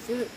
do it.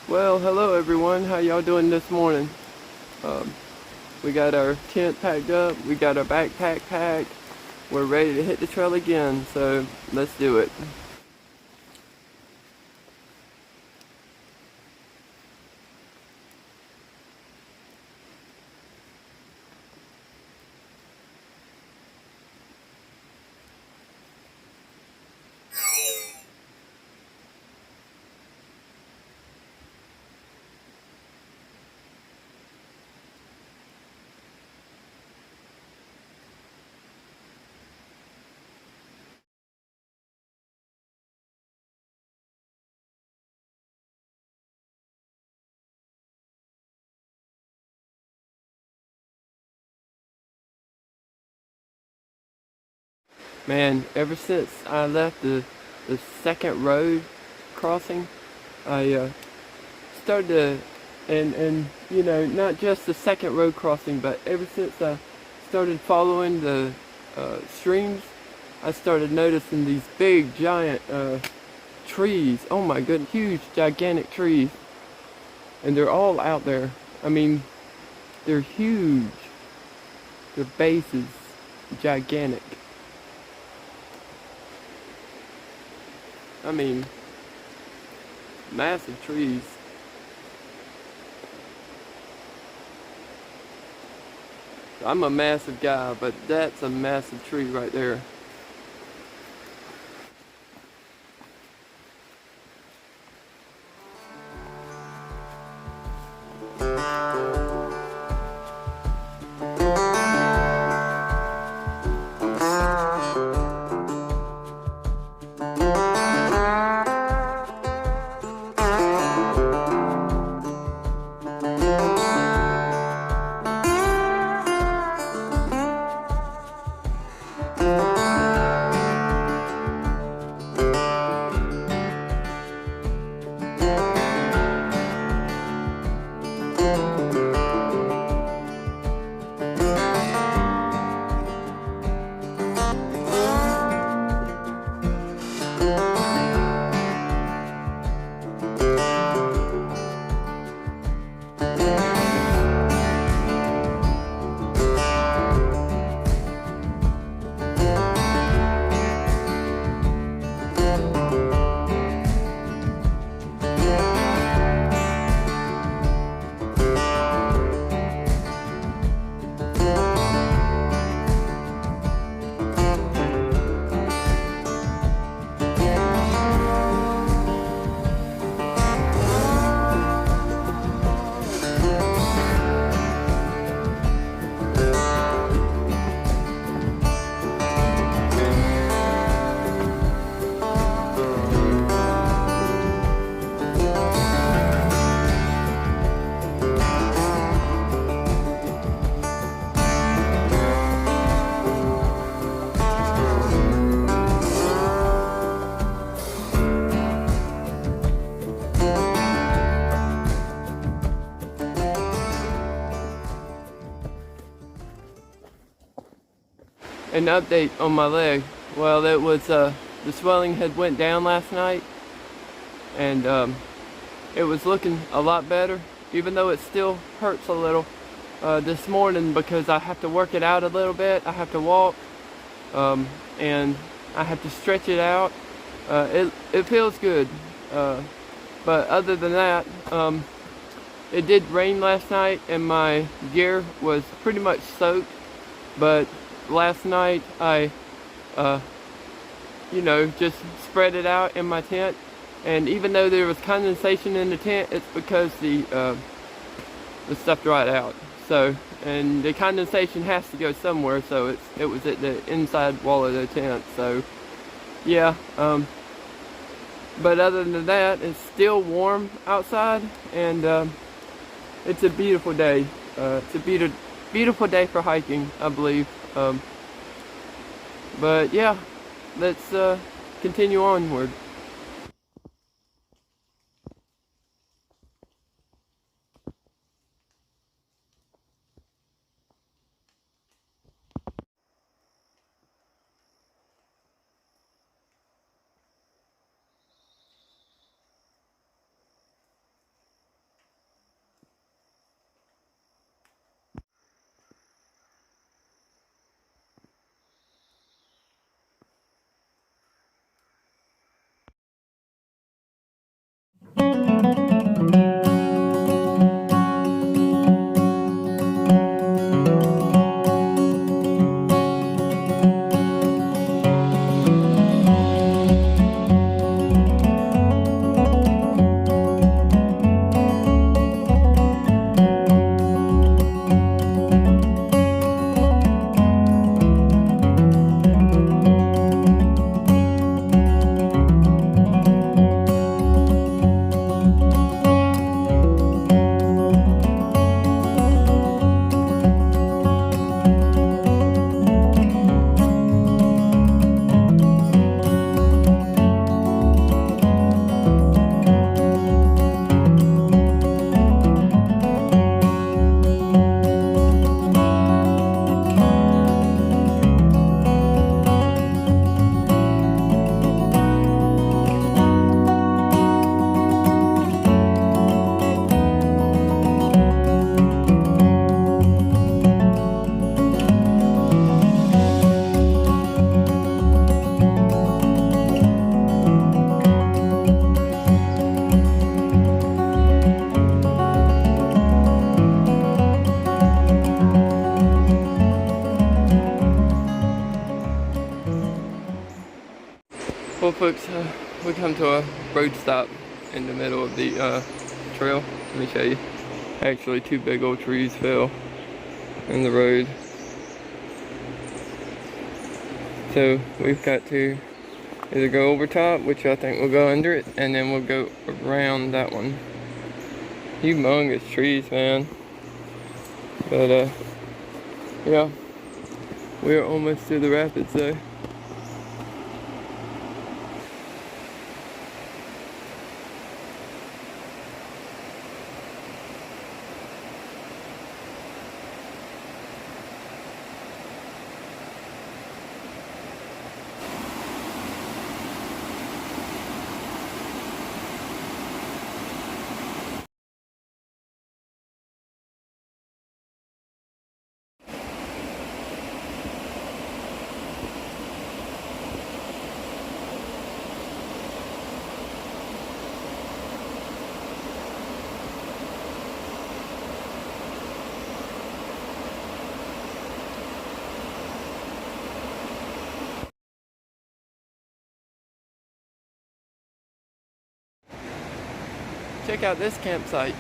Well, hello everyone. How y'all doing this morning? We got our tent packed up. We got our backpack packed. We're ready to hit the trail again. So let's do it. Man, ever since I left the second road crossing, I started to, and you know, not just the second road crossing, but ever since I started following the streams, I started noticing these big giant trees. Oh my goodness, huge gigantic trees. And they're all out there. I mean, they're huge. The base is gigantic. I mean, massive trees. I'm a massive guy, but that's a massive tree right there. An update on my leg. Well, it was the swelling had went down last night, and it was looking a lot better, even though it still hurts a little this morning because I have to work it out a little bit. I have to walk, and I have to stretch it out. It feels good, but other than that, it did rain last night and my gear was pretty much soaked, but last night I you know, just spread it out in my tent, and even though there was condensation in the tent, it's because the stuff dried out. So, and the condensation has to go somewhere, so it was at the inside wall of the tent. So yeah, But other than that, it's still warm outside, and it's a beautiful day. It's a beautiful day for hiking, I believe. But yeah, let's continue onward. Well, folks, we come to a road stop in the middle of the trail. Let me show you. Actually, two big old trees fell in the road. So we've got to either go over top, which I think we'll go under it, and then we'll go around that one. Humongous trees, man. But yeah, we're almost to the rapids though. Check out this campsite.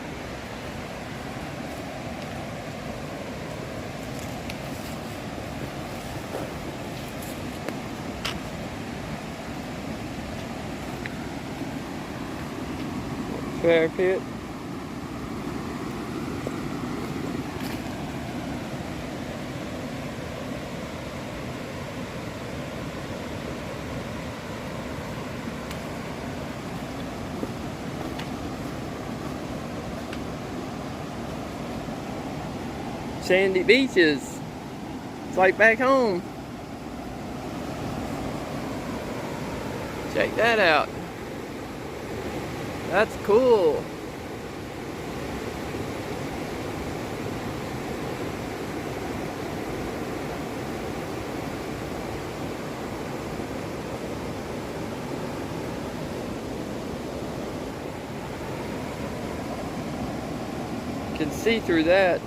Fire pit. Sandy beaches. It's like back home. Check that out. That's cool. You can see through that.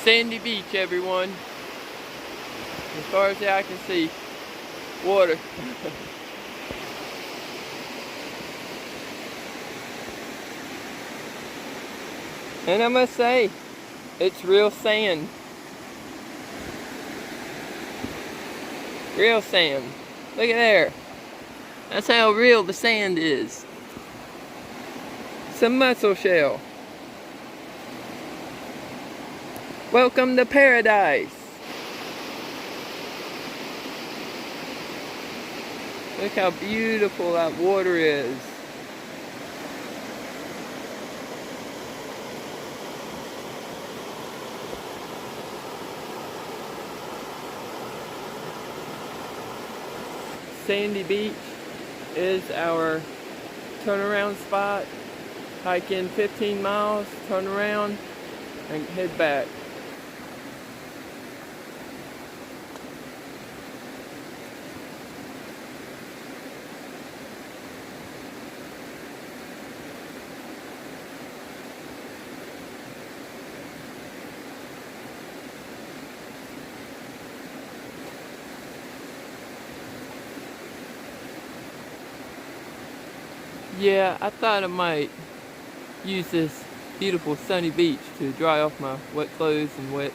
Sandy Beach, everyone. As far as the eye can see. water. And I must say, it's real sand. Real sand. Look at there. That's how real the sand is. Some mussel shell. Welcome to paradise. Look how beautiful that water is. Sandy Beach is our turnaround spot. Hike in 15 miles, turn around, and head back. Yeah, I thought I might use this beautiful sunny beach to dry off my wet clothes and wet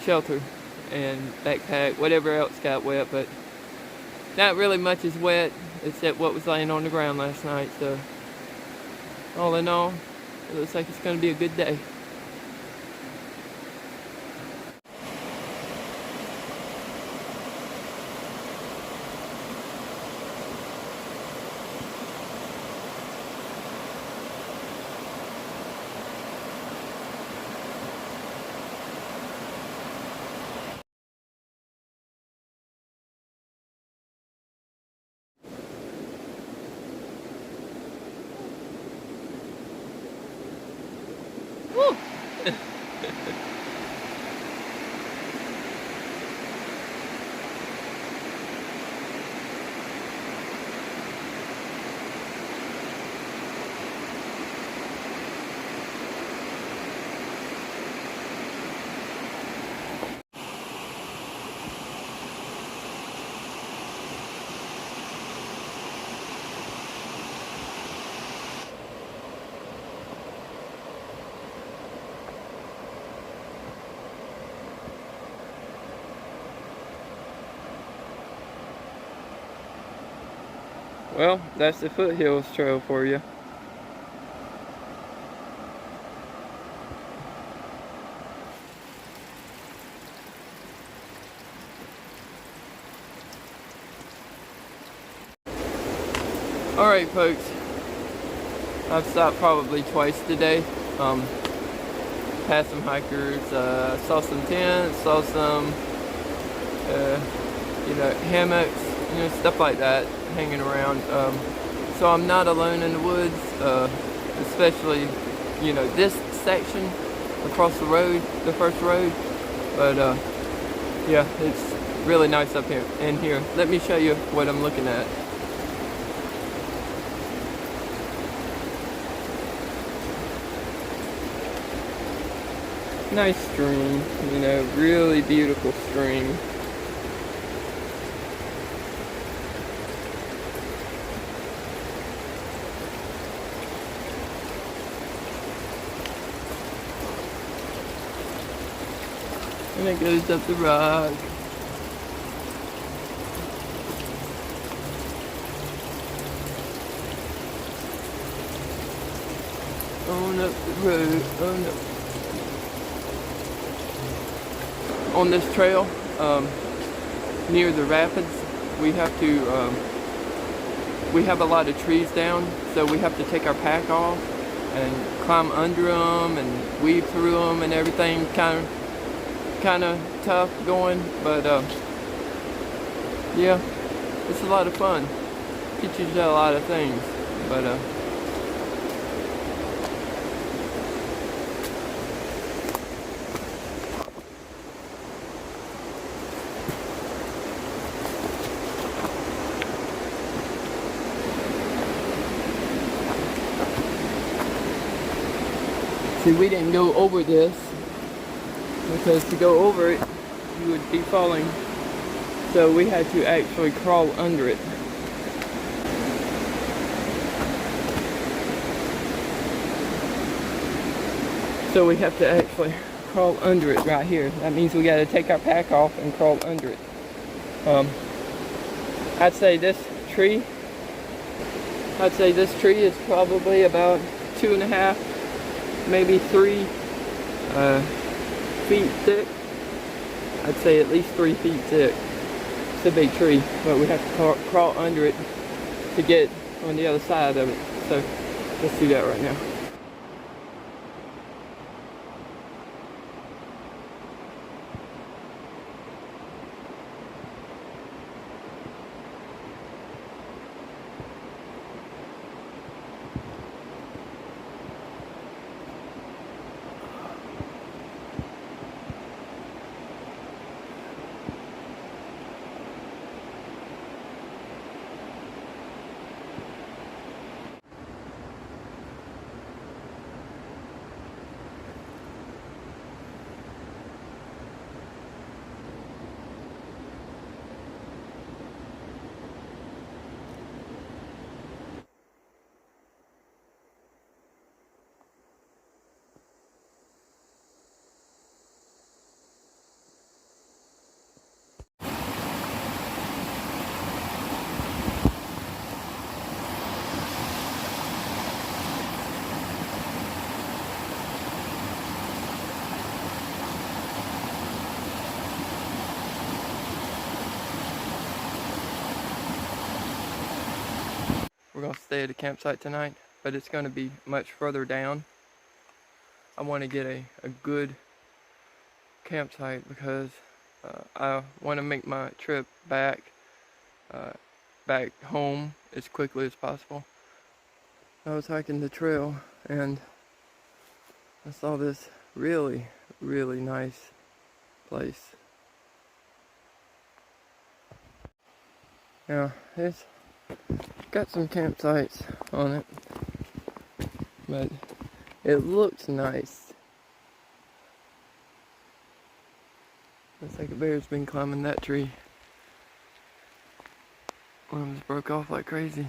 shelter and backpack, whatever else got wet, but not really much is wet except what was laying on the ground last night. So all in all, it looks like it's going to be a good day. Woo! Well, that's the Foothills trail for you. Alright folks, I've stopped probably twice today. Passed some hikers, saw some tents, saw some hammocks, stuff like that hanging around. So I'm not alone in the woods, especially this section across the road, the first road. But yeah, it's really nice up here. And here, let me show you what I'm looking at. Nice stream, really beautiful stream. And it goes up the rock. On up the road, on up. On this trail, near the rapids, we have a lot of trees down, so we have to take our pack off and climb under them and weave through them and everything. Kind of tough going, but yeah, it's a lot of fun. Teaches you a lot of things, but see, we didn't go over this because to go over it, you would be falling So we had to actually crawl under it. So we have to actually crawl under it right here. That means we got to take our pack off and crawl under it. I'd say this tree is probably about 2.5, maybe 3 feet thick. I'd say at least 3 feet thick. It's a big tree, but we have to crawl under it to get on the other side of it. So let's do that right now. We're going to stay at a campsite tonight, but it's going to be much further down. I want to get a good campsite because I want to make my trip back home as quickly as possible. I was hiking the trail and I saw this really, really nice place. Now, it's got some campsites on it, but it looks nice. Looks like a bear's been climbing that tree. One of them broke off like crazy.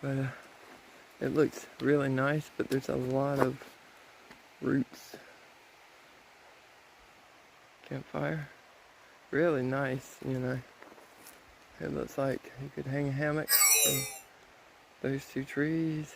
But it looks really nice, but there's a lot of roots. Campfire. Really nice, you know. It looks like you could hang a hammock from those two trees.